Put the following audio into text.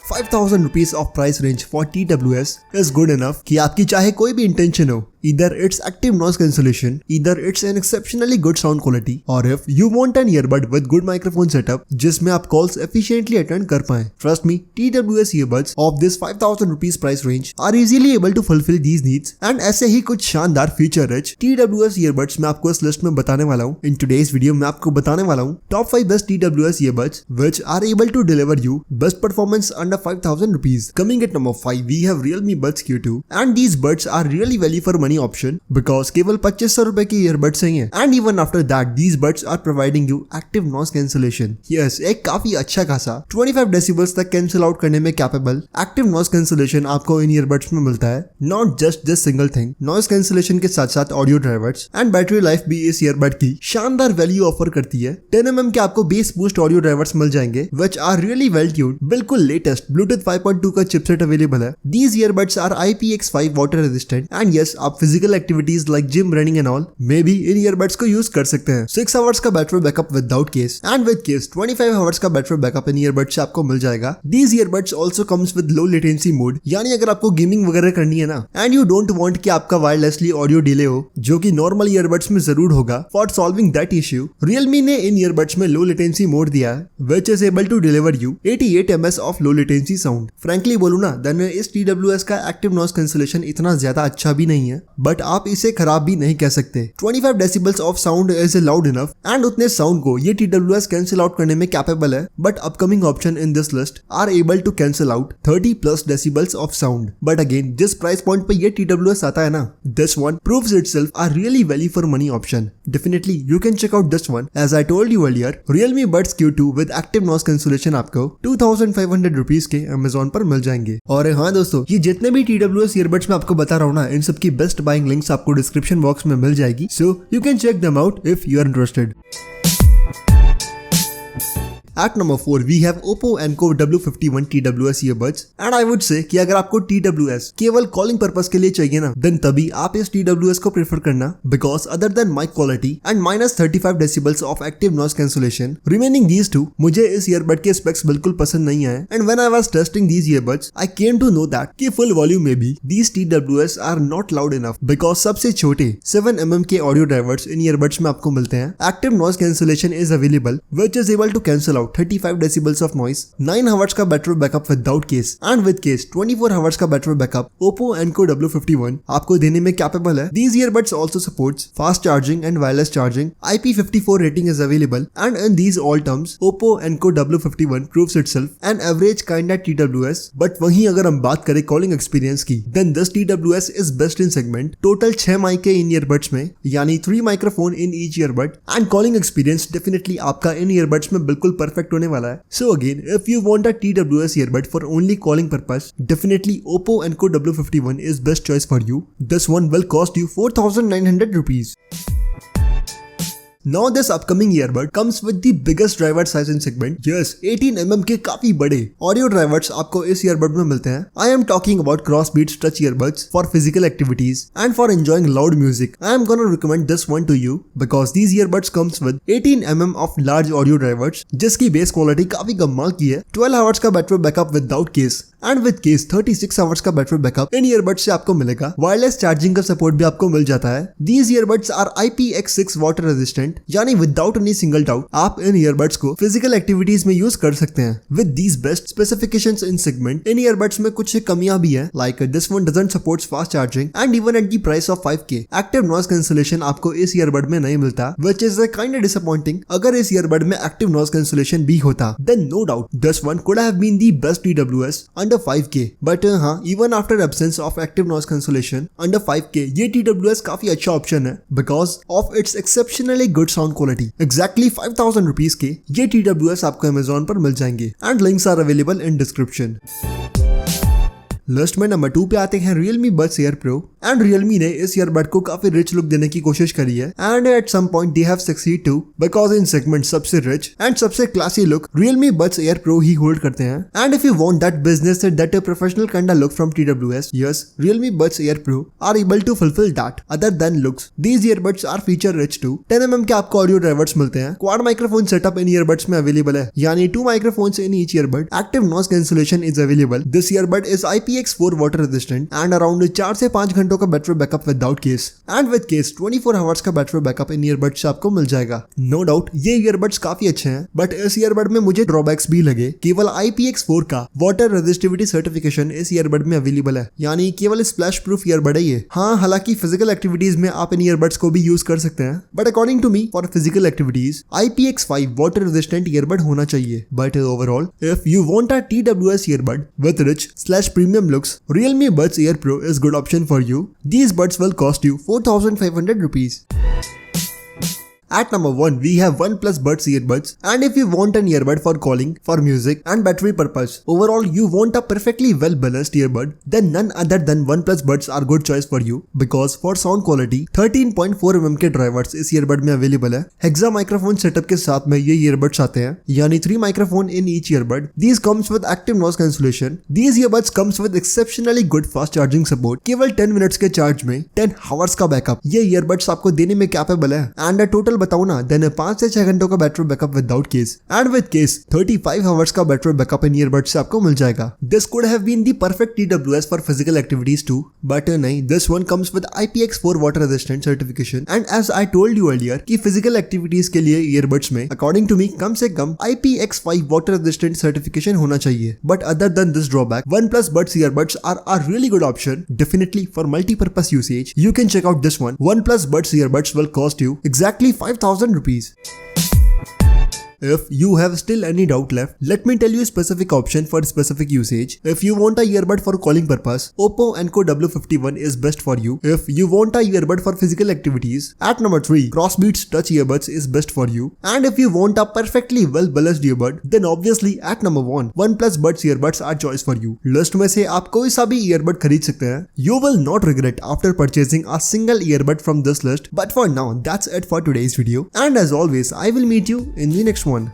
₹5,000 of price range for TWS is good enough कि आपकी चाहे कोई भी intention हो, either it's active noise cancellation, either it's an exceptionally good sound quality, or if you want an earbud with good microphone setup जिसमें आप calls efficiently attend कर पाएं. Trust me, TWS earbuds of this ₹5,000 price range are easily able to fulfill these needs, and ऐसे ही कुछ शानदार feature rich TWS earbuds मैं आपको इस लिस्ट में बताने वाला हूँ. In today's video मैं आपको बताने वाला हूँ top 5 best TWS earbuds which are able to deliver you best performance under ₹5,000. Coming at number 5 we have Realme Buds Q2, and these buds are really value for money option because केवल ₹2,500 के earbuds ही हैं, and even after that these buds are providing you active noise cancellation. Yes, एक काफी अच्छा खासा 25 decibels तक cancel out करने में capable active noise cancellation आपको इन earbuds में मिलता है. Not just this single thing, noise cancellation के साथ साथ audio drivers and battery life भी इस earbud की शानदार वैल्यू ऑफर करती है. 10 mm के आपको बेस बूस्ट ऑडियो ड्राइवर्स मिल जाएंगे which are really well tuned, बिल्कुल लेटेस्ट Bluetooth 5.2 का चिपसेट अवेलेबल है. These earbuds are IPX5 water resistant, and yes, आप physical activities like gym, running and all में भी इन earbuds को यूज कर सकते हैं. 6 hours का battery backup without case, and with case 25 hours का बैटरी बैकअप इन earbuds से आपको मिल जाएगा. These earbuds also comes with low latency mode, यानी अगर आपको गेमिंग वगैरह करनी है ना, and you don't want कि आपका वायरलेसली ऑडियो डिले हो, जो कि नॉर्मल earbuds में जरूर होगा. For solving that issue, Realme ने इन earbuds में low latency mode दिया है, which is able to deliver you 88 ms of low latency sound. Frankly बोलूं ना, then इस TWS का active noise cancellation इतना ज्यादा अच्छा भी नहीं है, but आप इसे खराब भी नहीं कह सकते. 25 decibels of sound is loud enough, and उतने साउंड को ये TWS cancel out करने में capable है, but upcoming option in this list are able to cancel out 30+ decibels of sound. But again, जिस price point पे ये TWS आता है ना, this one proves itself a really value for money option. Definitely you can check out this one. As I told you earlier, Realme Buds Q2 with active noise cancellation आपको ₹2,500 के Amazon पर मिल जाएंगे. और हाँ दोस्तों, ये जितने भी TWS earbuds मैं आपको बता रहा हूँ ना, इन सब की बेस्ट बाइंग लिंक्स आपको डिस्क्रिप्शन बॉक्स में मिल जाएगी, so you can check them out if you are interested. At number 4 we have Oppo Enco W51 TWS earbuds, and I would say कि अगर आपको TWS केवल कॉलिंग पर्पस के लिए चाहिए ना, then तभी आप इस TWS को प्रेफर करना, because other than mic quality and -35 decibels of active noise cancellation, remaining these two, मुझे इस earbud के specs बिल्कुल पसंद नहीं आए. And when I was testing these earbuds, I came to know that कि full volume में भी these TWS are not loud enough, because सबसे छोटे 7 mm के audio drivers इन earbuds में आपको मिलते हैं. Active noise cancellation is available, which is able to cancel out 35 decibels of noise, 9 hours का battery backup without case, and with case 24 hours का battery backup Oppo Enco W51 आपको देने में capable है. These earbuds also supports fast charging and wireless charging. IP54 rating is available, and in these all terms Oppo Enco W51 proves itself an average kinda TWS. But वहीं अगर हम बात करें calling experience की, then this TWS is best in segment. Total 6 mic के इन earbuds में, यानी 3 microphone in each earbud, and calling experience definitely आपका इन earbuds में बिल्कुल परफेक्ट होने वाला है. So again, if you want a TWS earbud for only calling purpose, definitely Oppo Enco W51 is best choice for you. This one will cost you ₹4,900. Now this upcoming earbud comes with the biggest driver size in segment. Yes, 18 mm के काफी बड़े audio drivers आपको इस earbud में मिलते हैं. I am talking about Crossbeats touch earbuds for physical activities and for enjoying loud music. I am gonna recommend this one to you because these earbuds comes with 18 mm of large audio drivers जिसकी base quality काफी कमाल की है. 12 hours का battery backup without case, and with case 36 hours का battery backup इन earbuds से आपको मिलेगा. वायरलेस चार्जिंग का सपोर्ट भी आपको मिल जाता है. These earbuds are IPX6 water resistant, यानी विदाउट एनी सिंगल डाउट आप इन earbuds को फिजिकल एक्टिविटीज में यूज कर सकते हैं. With these best specifications in segment, in earbuds में कुछ कमियां भी है, like this one doesn't supports fast charging and even at the price of 5K. Active noise cancellation आपको इस earbud में नहीं मिलता, which is kind of disappointing. अगर इस earbud में एक्टिव नॉइज कैंसलेशन भी होता, then no doubt this one could have been the best TWS under 5K. But हाँ, even after absence of active noise cancellation under 5K, ये TWS काफी अच्छा option है because of its exceptionally good sound quality. Exactly ₹5,000 के ये TWS आपको Amazon पर मिल जाएंगे, and links are available in description. List में नंबर 2 पे आते हैं Realme Buds Air Pro and Realme ने इस ईयरबड को काफी रिच लुक देने की कोशिश करी है and at some point they have succeed to because in segment सबसे रिच एंड सबसे classy look Realme Buds Air Pro ही होल्ड करते हैं and if you want that business that a professional kind of look from TWS, yes, Realme Buds Air Pro are able to fulfill that. Other than looks, these earbuds are feature rich too. 10mm के आपको audio drivers मिलते हैं, quad microphone setup इन earbuds में available है, यानी 2 microphones in each earbud. Active noise cancellation is available. This earbud is IPX4 water resistant and around 4 से 5 घंटों का battery backup without case and with case 24 hours का battery backup इन earbud से आपको मिल जाएगा. नो डाउट ये ईयरबड्स काफी अच्छे हैं, बट इस ईयरबड में मुझे ड्रॉबैक्स भी लगे. केवल IPX4 का वाटर रेजिस्टिविटी सर्टिफिकेशन इस ईयरबड में अवेलेबल है, यानी केवल स्प्लैश प्रूफ ईयरबड है ये. हाँ, हालांकि फिजिकल एक्टिविटीज में आप इन ईयरबड्स को भी यूज कर सकते हैं, but according to me for physical activities IPX5 water resistant earbud होना चाहिए. But overall if you want a TWS earbud with rich/premium looks, Realme Buds Air Pro is good option for you. These buds will cost you 4,500 rupees. At number 1, we have OnePlus Buds earbuds, and if you want an earbud for calling, for music and battery purpose, overall you want a perfectly well balanced earbud, then none other than OnePlus Buds are good choice for you because for sound quality 13.4mm के drivers इस earbud में available है. Hexa microphone setup के साथ में ये earbuds आते हैं, यानी 3 microphone in each earbud. These comes with active noise cancellation. These earbuds comes with exceptionally good fast charging support. केवल 10 minutes के चार्ज में 10 hours का बैकअप ये earbuds आपको देने में कैपेबल है. एंड टोटल बताऊं ना, देन 5 से 6 घंटों का battery backup without case and with case 35 hours का बैटरी बैकअप इन ईयरबड से आपको मिल जाएगा. This could have been the perfect TWS for physical activities too, but नहीं, this one comes with IPX4 water resistant certification and as I told you earlier कि physical activities के लिए earbuds में अकॉर्डिंग टू मी कम से कम IPX5 water resistant certification होना चाहिए. But other than this drawback, OnePlus Buds earbuds are a really good option definitely for multi-purpose usage. You can check out this one. OnePlus Buds earbuds will cost you exactly 5,000 rupees. If you have still any doubt left, let me tell you a specific option for specific usage. If you want a earbud for calling purpose, Oppo Enco W51 is best for you. If you want a earbud for physical activities, at number 3, Crossbeats Touch earbuds is best for you. And if you want a perfectly well balanced earbud, then obviously at number 1, OnePlus Buds earbuds are choice for you. List में से आप कोई सा भी earbud खरीद सकते हैं. You will not regret after purchasing a single earbud from this list. But for now, that's it for today's video. And as always, I will meet you in the next one.